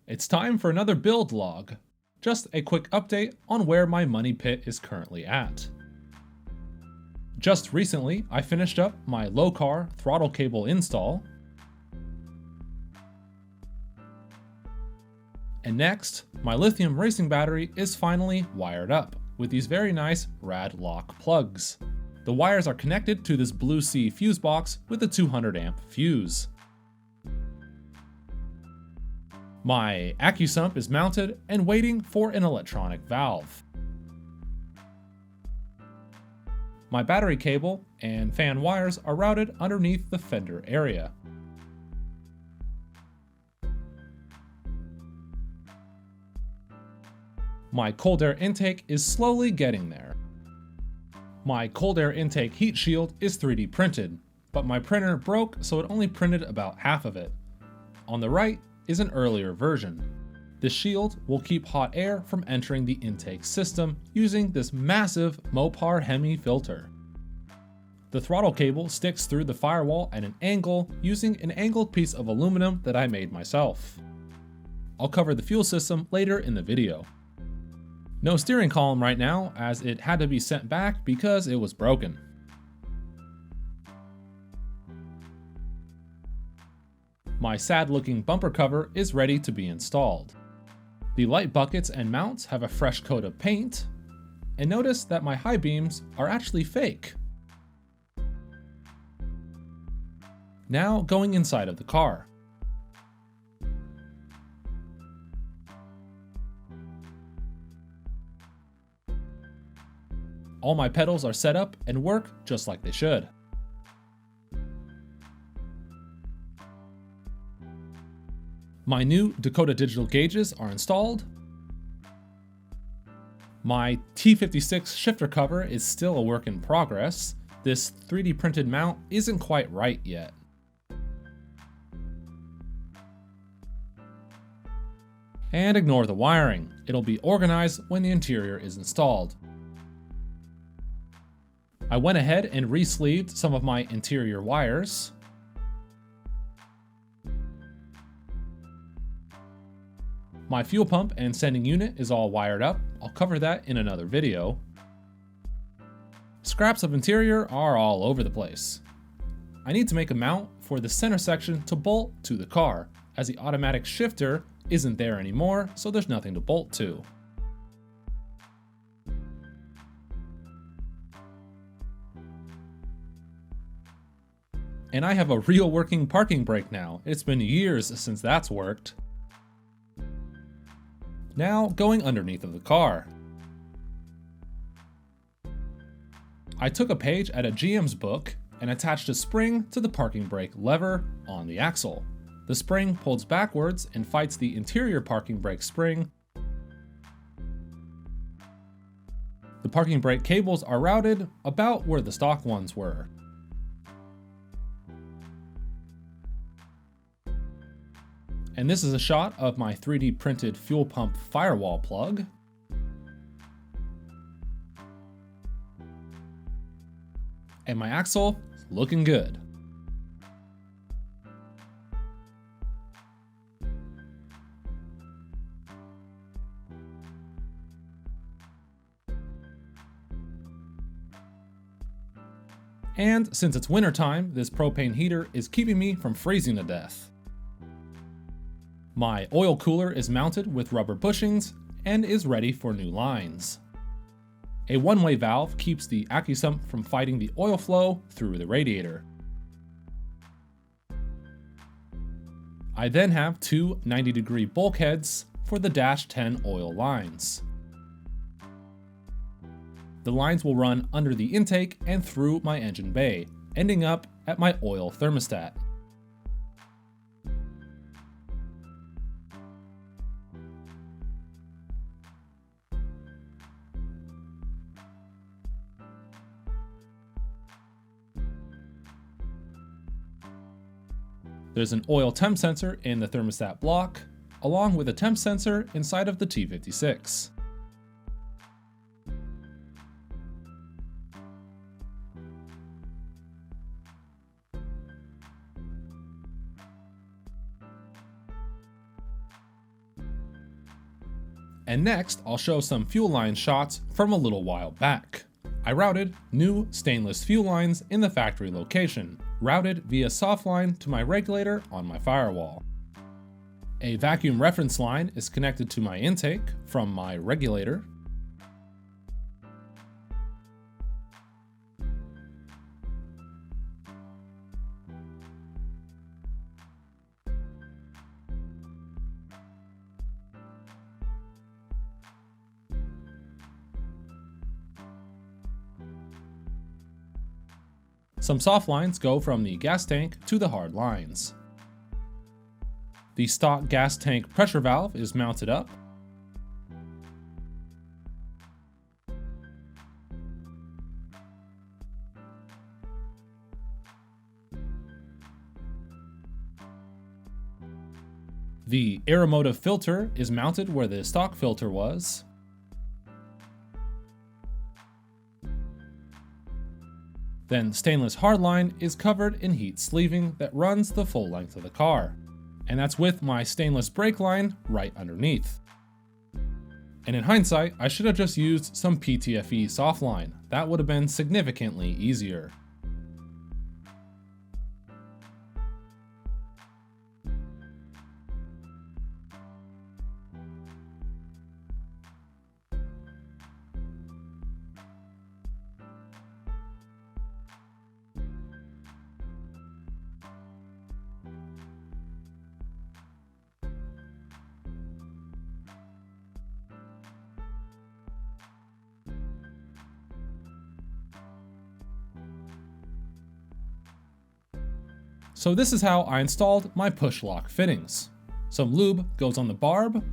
It's time for another build log. Just a quick update on where my money pit is currently at. Just recently, I finished up my low-car throttle cable install. And next, my lithium racing battery is finally wired up with these very nice Radlock plugs. The wires are connected to this Blue Sea fuse box with a 200 amp fuse. My AccuSump is mounted and waiting for an electronic valve. My battery cable and fan wires are routed underneath the fender area. My cold air intake is slowly getting there. My cold air intake heat shield is 3D printed, but my printer broke, so it only printed about half of it. On the right is an earlier version. The shield will keep hot air from entering the intake system using this massive Mopar Hemi filter. The throttle cable sticks through the firewall at an angle using an angled piece of aluminum that I made myself. I'll cover the fuel system later in the video. No steering column right now, as it had to be sent back because it was broken. My sad-looking bumper cover is ready to be installed. The light buckets and mounts have a fresh coat of paint, and notice that my high beams are actually fake. Now going inside of the car. All my pedals are set up and work just like they should. My new Dakota digital gauges are installed. My T56 shifter cover is still a work in progress. This 3D printed mount isn't quite right yet. And ignore the wiring. It'll be organized when the interior is installed. I went ahead and re-sleeved some of my interior wires. My fuel pump and sending unit is all wired up. I'll cover that in another video. Scraps of interior are all over the place. I need to make a mount for the center section to bolt to the car, as the automatic shifter isn't there anymore, so there's nothing to bolt to. And I have a real working parking brake now. It's been years since that's worked. Now going underneath of the car. I took a page out of GM's book and attached a spring to the parking brake lever on the axle. The spring pulls backwards and fights the interior parking brake spring. The parking brake cables are routed about where the stock ones were. And this is a shot of my 3D printed fuel pump firewall plug. And my axle is looking good. And since it's wintertime, this propane heater is keeping me from freezing to death. My oil cooler is mounted with rubber bushings and is ready for new lines. A one-way valve keeps the AccuSump from fighting the oil flow through the radiator. I then have two 90-degree bulkheads for the Dash 10 oil lines. The lines will run under the intake and through my engine bay, ending up at my oil thermostat. There's an oil temp sensor in the thermostat block, along with a temp sensor inside of the T56. And next, I'll show some fuel line shots from a little while back. I routed new stainless fuel lines in the factory location, routed via soft line to my regulator on my firewall. A vacuum reference line is connected to my intake from my regulator. Some soft lines go from the gas tank to the hard lines. The stock gas tank pressure valve is mounted up. The Aeromotive filter is mounted where the stock filter was. Then stainless hardline is covered in heat sleeving that runs the full length of the car. And that's with my stainless brake line right underneath. And in hindsight, I should have just used some PTFE softline. That would have been significantly easier. So this is how I installed my push lock fittings. Some lube goes on the barb,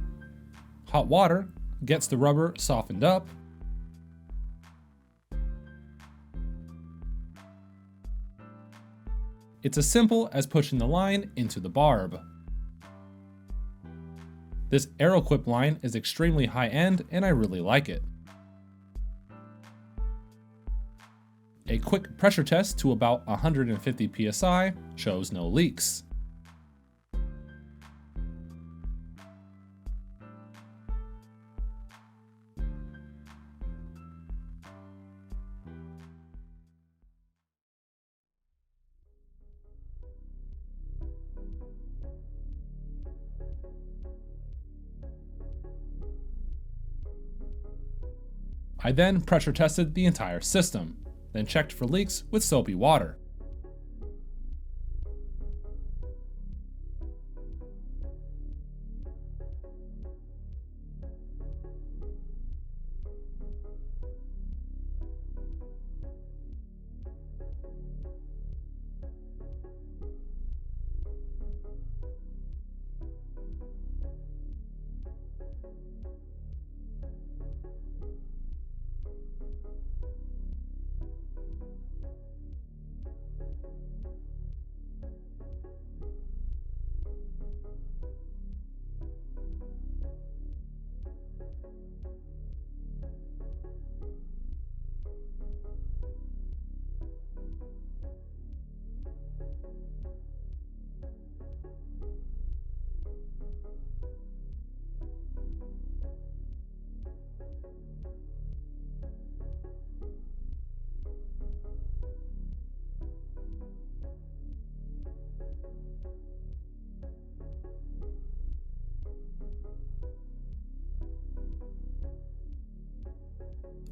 hot water gets the rubber softened up, it's as simple as pushing the line into the barb. This Aeroquip line is extremely high end and I really like it. A quick pressure test to about 150 psi shows no leaks. I then pressure tested the entire system, then checked for leaks with soapy water.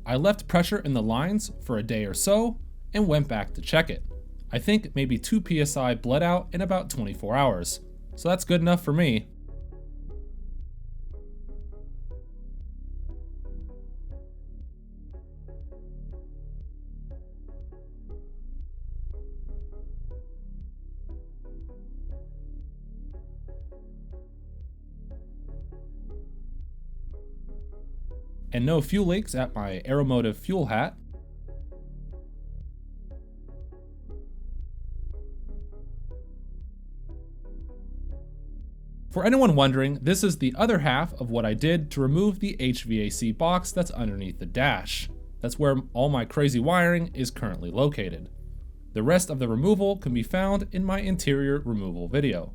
I left pressure in the lines for a day or so and went back to check it. I think maybe 2 psi bled out in about 24 hours, so that's good enough for me. And no fuel leaks at my Aeromotive fuel hat. For anyone wondering, this is the other half of what I did to remove the HVAC box that's underneath the dash. That's where all my crazy wiring is currently located. The rest of the removal can be found in my interior removal video.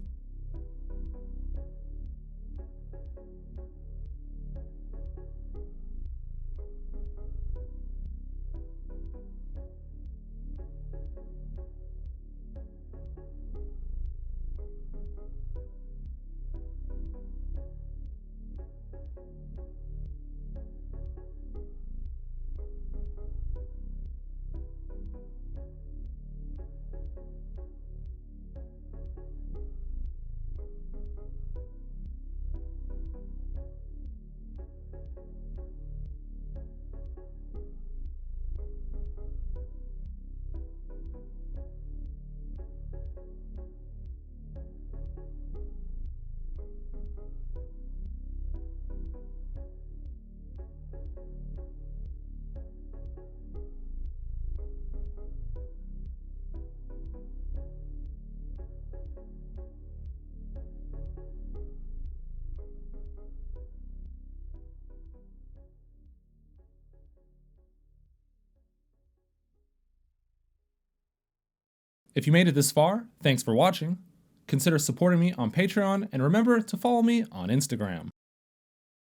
If you made it this far, thanks for watching. Consider supporting me on Patreon and remember to follow me on Instagram.